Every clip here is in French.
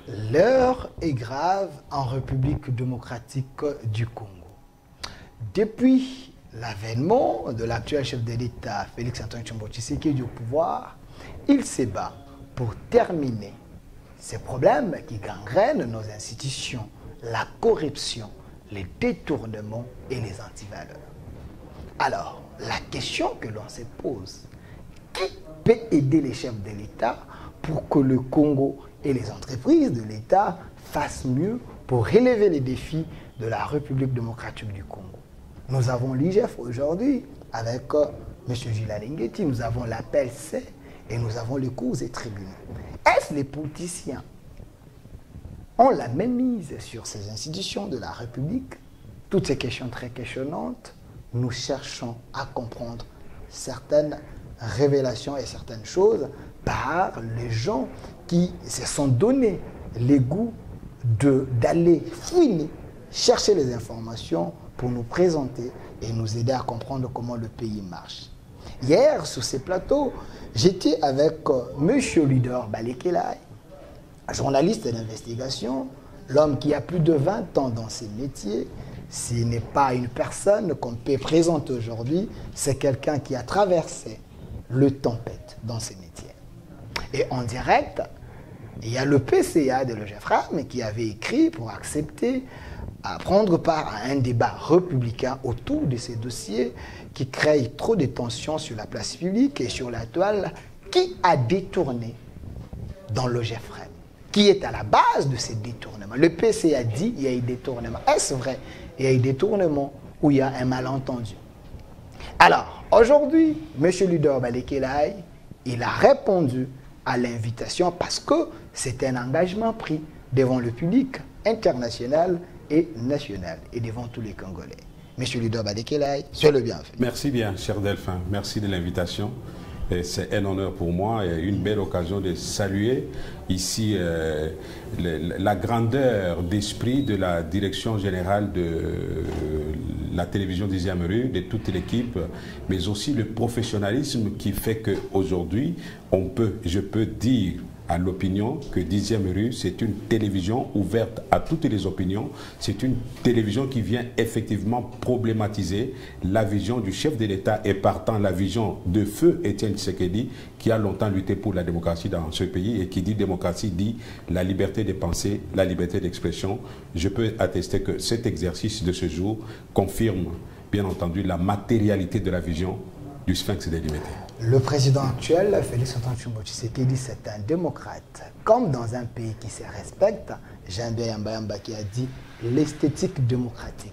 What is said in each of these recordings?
L'heure est grave en République démocratique du Congo. Depuis l'avènement de l'actuel chef de l'État, Félix-Antoine Tshisekedi au pouvoir, il se bat pour terminer ces problèmes qui gangrènent nos institutions, la corruption, les détournements et les antivaleurs. Alors, la question que l'on se pose, qui peut aider les chefs de l'État pour que le Congo et les entreprises de l'État fassent mieux pour relever les défis de la République démocratique du Congo? Nous avons l'IGF aujourd'hui avec M. Gilles Alingeti, nous avons l'appel C et nous avons les cours et tribunaux. Est-ce les politiciens ont la même mise sur ces institutions de la République? Toutes ces questions très questionnantes, nous cherchons à comprendre certaines révélations et certaines choses par les gens qui se sont donné les goûts d'aller fouiner, chercher les informations pour nous présenter et nous aider à comprendre comment le pays marche. Hier, sur ces plateaux, j'étais avec M. Leader Balekelai, journaliste d'investigation, l'homme qui a plus de 20 ans dans ces métiers. Ce n'est pas une personne qu'on peut présenter aujourd'hui, c'est quelqu'un qui a traversé le tempête dans ces métiers. Et en direct, il y a le PCA de l'OGEFRAM qui avait écrit pour accepter à prendre part à un débat républicain autour de ces dossiers qui créent trop de tensions sur la place publique et sur la toile. Qui a détourné dans l'OGEFRAM? Qui est à la base de ces détournements? Le PCA dit qu'il y a eu détournement. Est-ce vrai? Il y a eu détournement ou il y a un malentendu? Alors, aujourd'hui, M. Leader Balekelai, il a répondu à l'invitation parce que c'est un engagement pris devant le public international et national et devant tous les Congolais. Monsieur Leader Balekelai, soyez le bienvenu. Merci bien, cher Delphin. Merci de l'invitation. C'est un honneur pour moi et une belle occasion de saluer ici la grandeur d'esprit de la direction générale de la télévision 10e rue, de toute l'équipe, mais aussi le professionnalisme qui fait qu'aujourd'hui, je peux dire à l'opinion que 10e rue, c'est une télévision ouverte à toutes les opinions. C'est une télévision qui vient effectivement problématiser la vision du chef de l'État et partant la vision de feu Étienne Tshisekedi qui a longtemps lutté pour la démocratie dans ce pays et qui dit démocratie dit la liberté de penser, la liberté d'expression. Je peux attester que cet exercice de ce jour confirme bien entendu la matérialité de la vision du Sphinx des libertés. Le président actuel, Félix-Antoine Tshisekedi, c'est un démocrate. Comme dans un pays qui se respecte, Jean-Pierre Yamba qui a dit l'esthétique démocratique.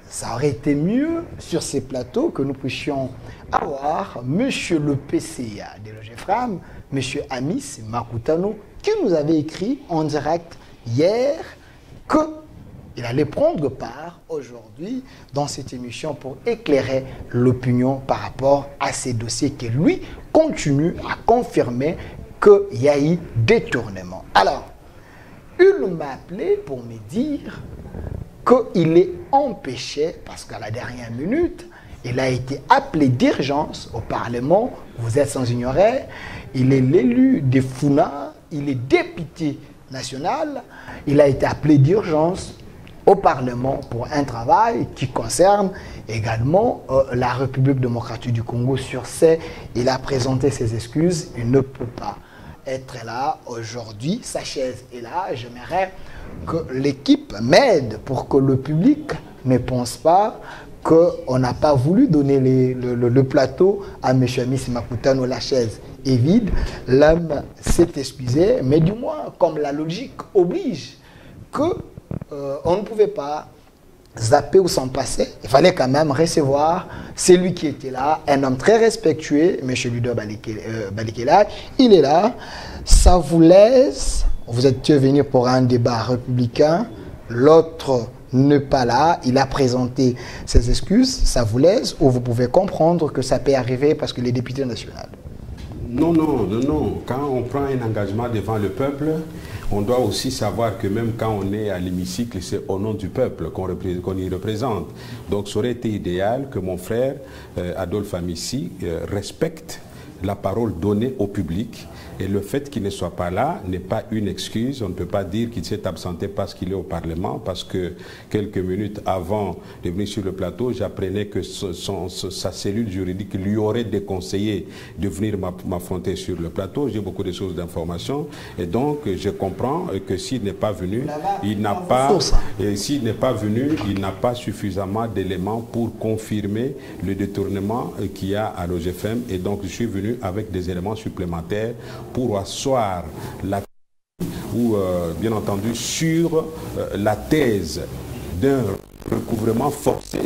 Ça aurait été mieux sur ces plateaux que nous puissions avoir monsieur le PCA de l'OGEFRAM, monsieur Amis Makutano, qui nous avait écrit en direct hier qu'il allait prendre part aujourd'hui dans cette émission pour éclairer l'opinion par rapport à ces dossiers qui, lui, continue à confirmer qu'il y a eu détournement. Alors, il m'a appelé pour me dire qu'il est empêché, parce qu'à la dernière minute, il a été appelé d'urgence au Parlement. Vous êtes sans ignorer, il est l'élu des Funa, il est député national, il a été appelé d'urgence au Parlement pour un travail qui concerne également la République démocratique du Congo. Sur ce, il a présenté ses excuses, il ne peut pas être là aujourd'hui, sa chaise est là. J'aimerais que l'équipe m'aide pour que le public ne pense pas qu'on n'a pas voulu donner le plateau à M. Amis Makutano, la chaise est vide. L'homme s'est excusé, mais du moins, comme la logique oblige que on ne pouvait pas zapper ou s'en passer. Il fallait quand même recevoir celui qui était là, un homme très respectueux, M. Leader Balekelai. Il est là. Ça vous laisse. Vous êtes venu pour un débat républicain. L'autre n'est pas là. Il a présenté ses excuses. Ça vous laisse ou vous pouvez comprendre que ça peut arriver parce que les députés nationaux. Non, non, non, non. Quand on prend un engagement devant le peuple, on doit aussi savoir que même quand on est à l'hémicycle, c'est au nom du peuple qu'on y représente. Donc, ça aurait été idéal que mon frère Adolphe Amissi respecte la parole donnée au public Et le fait qu'il ne soit pas là n'est pas une excuse. On ne peut pas dire qu'il s'est absenté parce qu'il est au Parlement, parce que quelques minutes avant de venir sur le plateau, j'apprenais que sa cellule juridique lui aurait déconseillé de venir m'affronter sur le plateau. J'ai beaucoup de sources d'information et donc je comprends que s'il n'est pas venu, il n'a pas, s'il n'est pas venu, il n'a pas suffisamment d'éléments pour confirmer le détournement qu'il y a à l'OGFM, et donc je suis venu avec des éléments supplémentaires pour asseoir la ou bien entendu sur la thèse d'un recouvrement forcé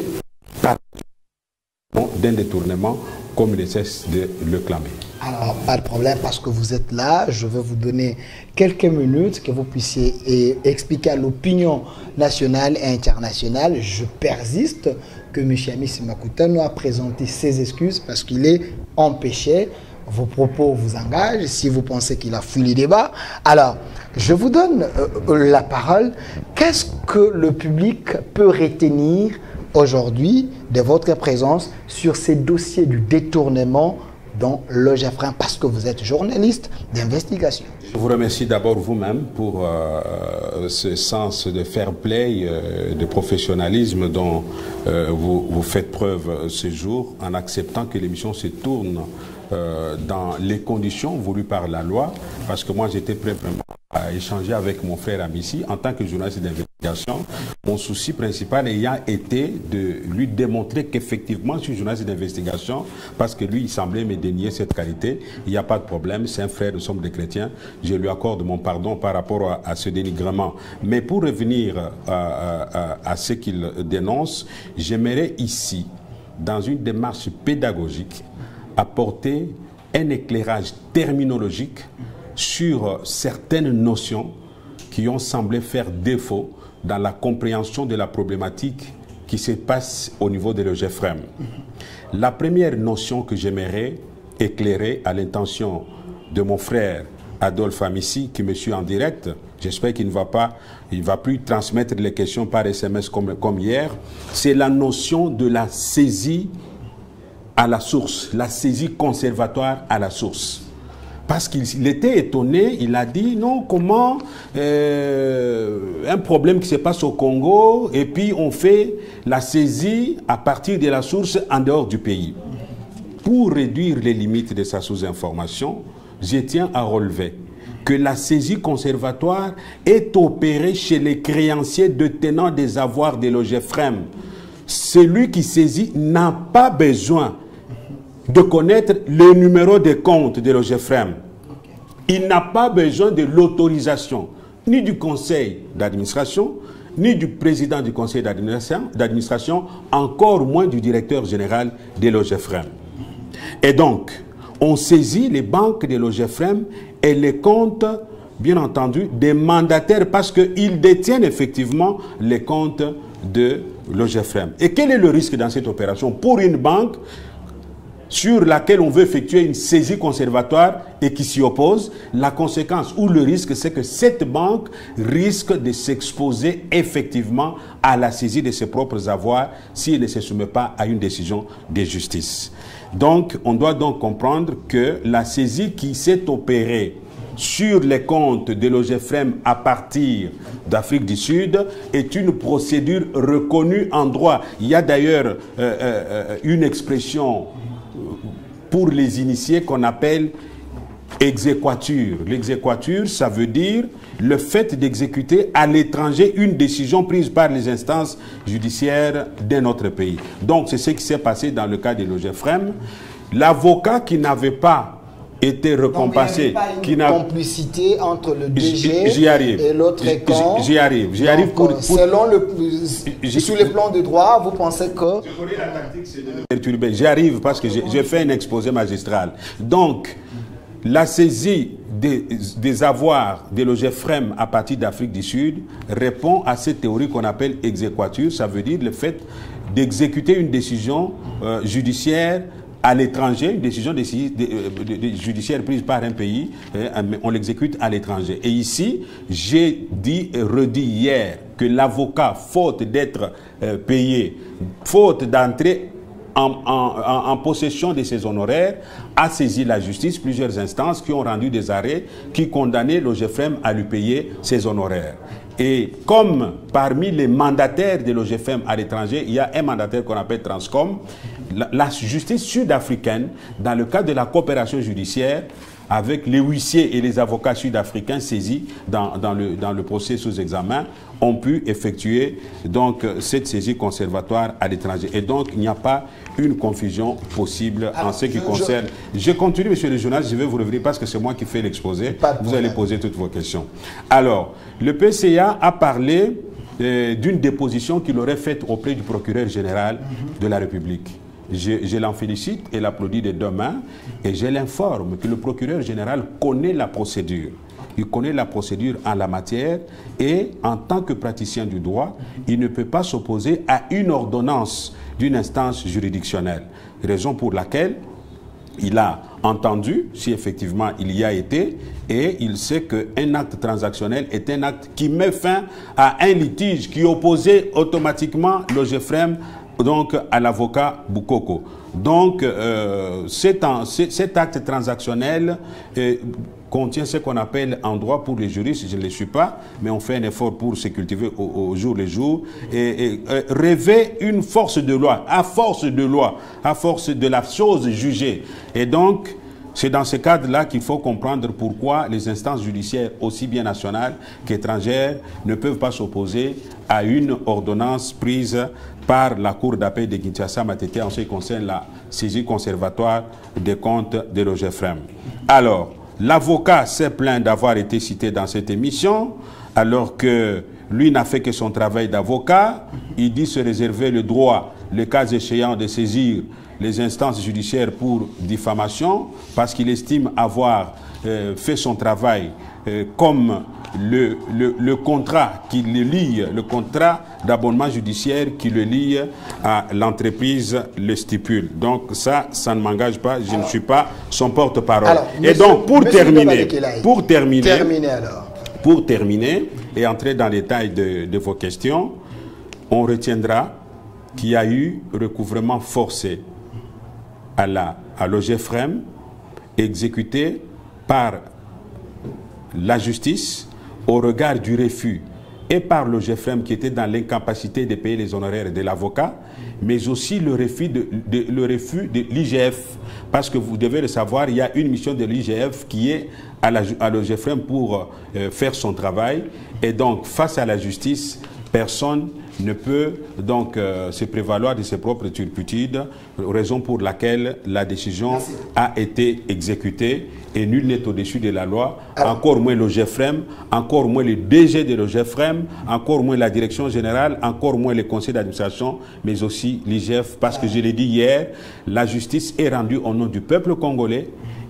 d'un détournement comme il ne cesse de le clamer. Alors, pas de problème, parce que vous êtes là, je vais vous donner quelques minutes que vous puissiez expliquer à l'opinion nationale et internationale. Je persiste que M. Amis Makuta nous a présenté ses excuses parce qu'il est empêché. Vos propos vous engagent. Si vous pensez qu'il a fui les débats, alors je vous donne la parole. Qu'est-ce que le public peut retenir aujourd'hui de votre présence sur ces dossiers du détournement dans l'OGFM, parce que vous êtes journaliste d'investigation? Je vous remercie d'abord vous-même pour ce sens de fair play, de professionnalisme dont vous faites preuve ce jour, en acceptant que l'émission se tourne dans les conditions voulues par la loi, parce que moi j'étais prêt vraiment à échanger avec mon frère Amissi en tant que journaliste d'investigation. Mon souci principal ayant été de lui démontrer qu'effectivement je suis journaliste d'investigation, parce que lui il semblait me dénier cette qualité. Il n'y a pas de problème, c'est un frère, nous sommes des chrétiens, je lui accorde mon pardon par rapport à ce dénigrement. Mais pour revenir à ce qu'il dénonce, j'aimerais ici, dans une démarche pédagogique, apporter un éclairage terminologique sur certaines notions qui ont semblé faire défaut dans la compréhension de la problématique qui se passe au niveau de l'OGFM. La première notion que j'aimerais éclairer à l'intention de mon frère Adolphe Amissi, qui me suit en direct, j'espère qu'il ne va pas, il va plus transmettre les questions par SMS comme hier, c'est la notion de la saisie à la source, la saisie conservatoire à la source. Parce qu'il était étonné, il a dit non, comment un problème qui se passe au Congo et puis on fait la saisie à partir de la source en dehors du pays. Pour réduire les limites de sa sous-information, je tiens à relever que la saisie conservatoire est opérée chez les créanciers détenant des avoirs de l'OGFM. Celui qui saisit n'a pas besoin de connaître le numéro de compte de l'OGFM. Il n'a pas besoin de l'autorisation ni du conseil d'administration, ni du président du conseil d'administration, encore moins du directeur général de l'OGFM. Et donc, on saisit les banques de l'OGFM et les comptes, bien entendu, des mandataires parce qu'ils détiennent effectivement les comptes de l'OGFM. Et quel est le risque dans cette opération pour une banque sur laquelle on veut effectuer une saisie conservatoire et qui s'y oppose? La conséquence ou le risque, c'est que cette banque risque de s'exposer effectivement à la saisie de ses propres avoirs si elle ne se soumet pas à une décision de justice. Donc, on doit donc comprendre que la saisie qui s'est opérée sur les comptes de l'OGFM à partir d'Afrique du Sud est une procédure reconnue en droit. Il y a d'ailleurs une expression pour les initiés qu'on appelle exéquature. L'exéquature, ça veut dire le fait d'exécuter à l'étranger une décision prise par les instances judiciaires d'un autre pays. Donc c'est ce qui s'est passé dans le cas de l'OGFM. L'avocat qui n'avait pas été récompensé, qui n'a complicité entre le DG et l'autre camp. J'y arrive. Selon sur le plan du droit, vous pensez que... Je connais la tactique, c'est de le perturber. J'y arrive parce que j'ai fait un exposé magistral. Donc, la saisie des avoirs de l'OGFM à partir d'Afrique du Sud répond à cette théorie qu'on appelle exéquature. Ça veut dire le fait d'exécuter une décision judiciaire à l'étranger, une décision judiciaire prise par un pays, on l'exécute à l'étranger. Et ici, j'ai dit et redit hier que l'avocat, faute d'être payé, faute d'entrer en possession de ses honoraires, a saisi la justice, plusieurs instances qui ont rendu des arrêts qui condamnaient l'OGFM à lui payer ses honoraires. Et comme parmi les mandataires de l'OGFM à l'étranger, il y a un mandataire qu'on appelle Transcom, la justice sud-africaine, dans le cadre de la coopération judiciaire, avec les huissiers et les avocats sud-africains saisis dans le procès sous examen, ont pu effectuer donc cette saisie conservatoire à l'étranger. Et donc, il n'y a pas une confusion possible en ce qui concerne... Je continue, monsieur le journaliste, je vais vous revenir parce que c'est moi qui fais l'exposé. Vous allez poser toutes vos questions. Alors, le PCA a parlé d'une déposition qu'il aurait faite auprès du procureur général de la République. Je l'en félicite et l'applaudis de deux mains et je l'informe que le procureur général connaît la procédure. Il connaît la procédure en la matière et en tant que praticien du droit, il ne peut pas s'opposer à une ordonnance d'une instance juridictionnelle. Raison pour laquelle il a entendu, si effectivement il y a été, et il sait qu'un acte transactionnel est un acte qui met fin à un litige qui opposait automatiquement l'OGFM donc à l'avocat Boukoko. Donc cet acte transactionnel contient ce qu'on appelle en droit pour les juristes, je ne le suis pas, mais on fait un effort pour se cultiver au jour le jour, et revêt une force de loi, à force de la chose jugée. Et donc, c'est dans ce cadre-là qu'il faut comprendre pourquoi les instances judiciaires, aussi bien nationales qu'étrangères, ne peuvent pas s'opposer à une ordonnance prise par la Cour d'appel de Kinshasa-Matete en ce qui concerne la saisie conservatoire des comptes de l'OGFM. Alors, l'avocat s'est plaint d'avoir été cité dans cette émission, alors que lui n'a fait que son travail d'avocat. Il dit se réserver le droit, le cas échéant, de saisir les instances judiciaires pour diffamation, parce qu'il estime avoir fait son travail comme le contrat qui le lie, le contrat d'abonnement judiciaire qui le lie à l'entreprise le stipule. Donc ça ne m'engage pas, je ne suis pas son porte-parole. Et donc pour terminer et entrer dans les détails de vos questions, on retiendra qu'il y a eu recouvrement forcé à l'OGFM exécuté par la justice au regard du refus et par l'OGFM qui était dans l'incapacité de payer les honoraires de l'avocat, mais aussi le refus de l'IGF. Parce que vous devez le savoir, il y a une mission de l'IGF qui est à l'OGFM pour faire son travail. Et donc, face à la justice, personne ne peut donc se prévaloir de ses propres turpitudes, raison pour laquelle la décision a été exécutée et nul n'est au-dessus de la loi, encore moins l'OGFM, encore moins le DG de l'OGFM, encore moins la direction générale, encore moins le conseil d'administration, mais aussi l'IGF, parce que je l'ai dit hier, la justice est rendue au nom du peuple congolais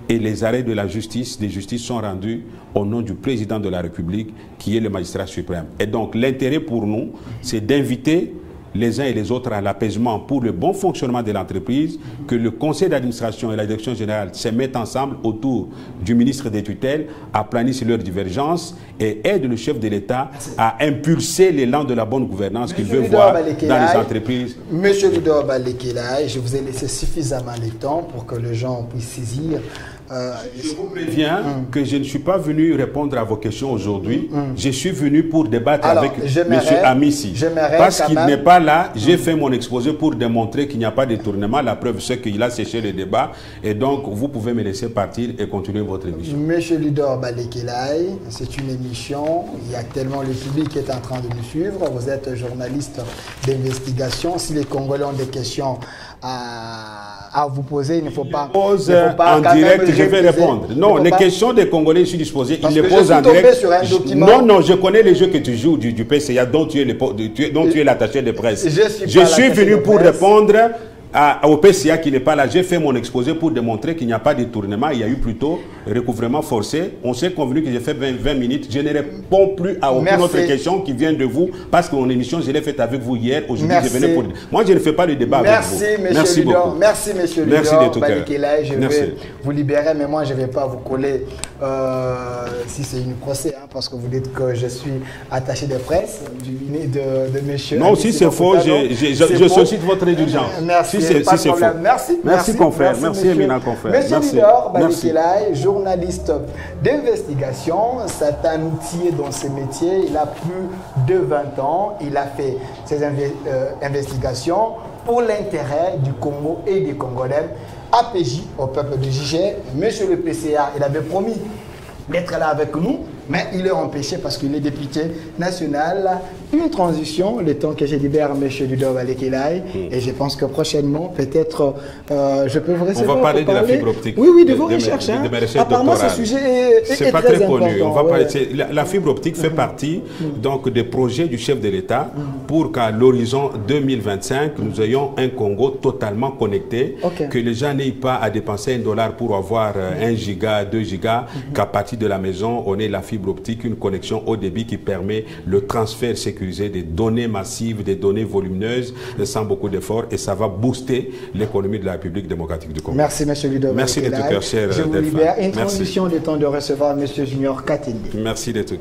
et les arrêts de la justice, des justices sont rendus au nom du président de la République, qui est le magistrat suprême. Et donc l'intérêt pour nous, c'est d'inviter les uns et les autres à l'apaisement pour le bon fonctionnement de l'entreprise, que le conseil d'administration et la direction générale se mettent ensemble autour du ministre des tutelles, aplanissent leurs divergences et aident le chef de l'État à impulser l'élan de la bonne gouvernance qu'il veut voir dans les entreprises. Monsieur Ludor Balekela, je vous ai laissé suffisamment de temps pour que les gens puissent saisir. Je vous préviens que je ne suis pas venu répondre à vos questions aujourd'hui. Je suis venu pour débattre avec M. Amissi. Parce qu'il n'est pas là, j'ai fait mon exposé pour démontrer qu'il n'y a pas de détournement. La preuve, c'est qu'il a séché le débat. Et donc, vous pouvez me laisser partir et continuer votre émission. Monsieur Ludor Balekela, c'est une émission. Il y a tellement le public qui est en train de nous suivre. Vous êtes journaliste d'investigation. Si les Congolais ont des questions à vous poser, il ne faut pas... en direct, je vais répondre. Non, les questions des Congolais, je suis disposé. Ils les posent en direct. Non, je connais les jeux que tu joues du PCA, dont tu es l'attaché de presse. Je suis venu pour répondre au PCA qui n'est pas là. J'ai fait mon exposé pour démontrer qu'il n'y a pas de détournement. Il y a eu plutôt recouvrement forcé. On s'est convenu que j'ai fait 20 minutes. Je ne réponds plus à aucune autre question qui vient de vous, parce que mon émission, je l'ai faite avec vous hier. Aujourd'hui, je venais pour... Moi, je ne fais pas le débat avec vous. Merci beaucoup. Merci, monsieur Ludor Balekela. Je vais vous libérer, mais moi, je ne vais pas vous coller si c'est une procès, hein, parce que vous dites que je suis attaché de presse de monsieur. Non, si c'est faux, je sollicite votre indulgence. Merci, si c'est faux. Merci, confrère. Merci, éminent confrère. Monsieur Lidor Balekelaye, journaliste d'investigation, c'est un outil dans ce métier. Il a plus de 20 ans. Il a fait ses investigations pour l'intérêt du Congo et des Congolais. APJ, au peuple de Niger, monsieur le PCA, il avait promis d'être là avec nous, mais il est empêché parce qu'il est député national. Une transition, le temps que je libère M. Lidor Balekelaye, et je pense que prochainement, peut-être, je peux vous recevoir. On va parler de la fibre optique. Oui, de vos recherches. Apparemment, ce sujet est pas très connu. On va parler, la fibre optique fait partie donc, des projets du chef de l'État pour qu'à l'horizon 2025, nous ayons un Congo totalement connecté, que les gens n'aient pas à dépenser $1 pour avoir 1 giga, 2 gigas, qu'à partir de la maison, on ait la fibre optique, une connexion haut débit qui permet le transfert sécurisé des données massives, des données volumineuses, sans beaucoup d'efforts, et ça va booster l'économie de la République démocratique du Congo. Merci, M. Lidor. Merci d'être cœur cher. Je vous libère. Une transition du temps de recevoir M. Junior Katende. Merci d'être